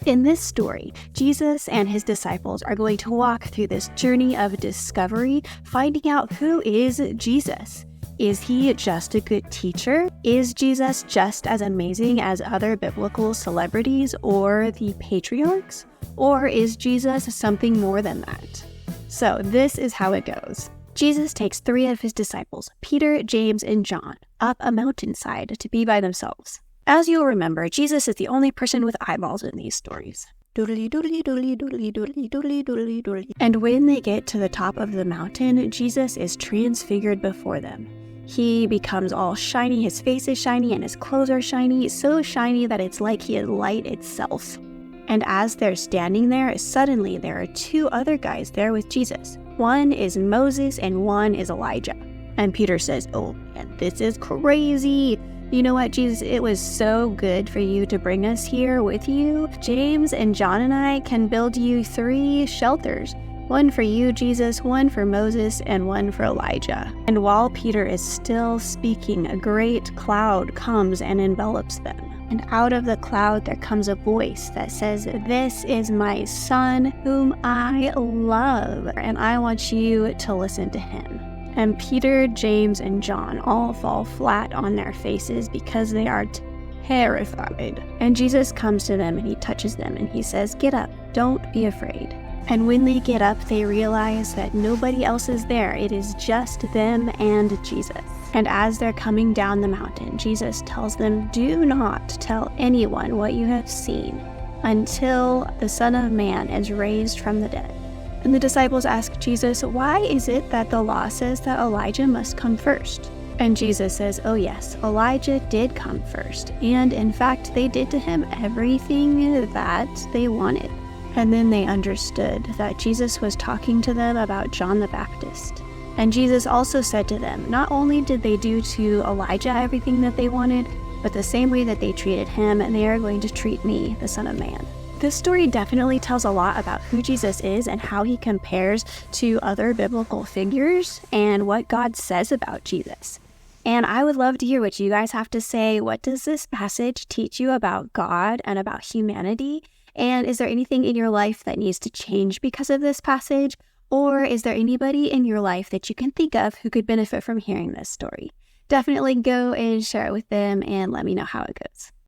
In this story, Jesus and his disciples are going to walk through this journey of discovery, finding out who is Jesus. Is he just a good teacher? Is Jesus just as amazing as other biblical celebrities or the patriarchs? Or is Jesus something more than that? So this is how it goes. Jesus takes 3 of his disciples, Peter, James, and John, up a mountainside to be by themselves. As you'll remember, Jesus is the only person with eyeballs in these stories. Doodly doodly doodly doodly doodly doodly doodly doodly. And when they get to the top of the mountain, Jesus is transfigured before them. He becomes all shiny, his face is shiny, and his clothes are shiny, so shiny that it's like he is light itself. And as they're standing there, suddenly there are 2 other guys there with Jesus. One is Moses and one is Elijah. And Peter says, "Oh man, this is crazy. You know what, Jesus, it was so good for you to bring us here with you. James and John and I can build you 3 shelters. One for you, Jesus, one for Moses, and one for Elijah." And while Peter is still speaking, a great cloud comes and envelops them. And out of the cloud there comes a voice that says, "This is my son whom I love, and I want you to listen to him." And Peter, James, and John all fall flat on their faces because they are terrified. And Jesus comes to them and he touches them and he says, "Get up, don't be afraid." And when they get up, they realize that nobody else is there. It is just them and Jesus. And as they're coming down the mountain, Jesus tells them, "Do not tell anyone what you have seen until the Son of Man is raised from the dead." And the disciples ask Jesus, "Why is it that the law says that Elijah must come first?" And Jesus says, "Oh yes, Elijah did come first. And in fact, they did to him everything that they wanted." And then they understood that Jesus was talking to them about John the Baptist. And Jesus also said to them, not only did they do to Elijah everything that they wanted, but the same way that they treated him, and they are going to treat me, the Son of Man. This story definitely tells a lot about who Jesus is and how he compares to other biblical figures and what God says about Jesus. And I would love to hear what you guys have to say. What does this passage teach you about God and about humanity? And is there anything in your life that needs to change because of this passage? Or is there anybody in your life that you can think of who could benefit from hearing this story? Definitely go and share it with them and let me know how it goes.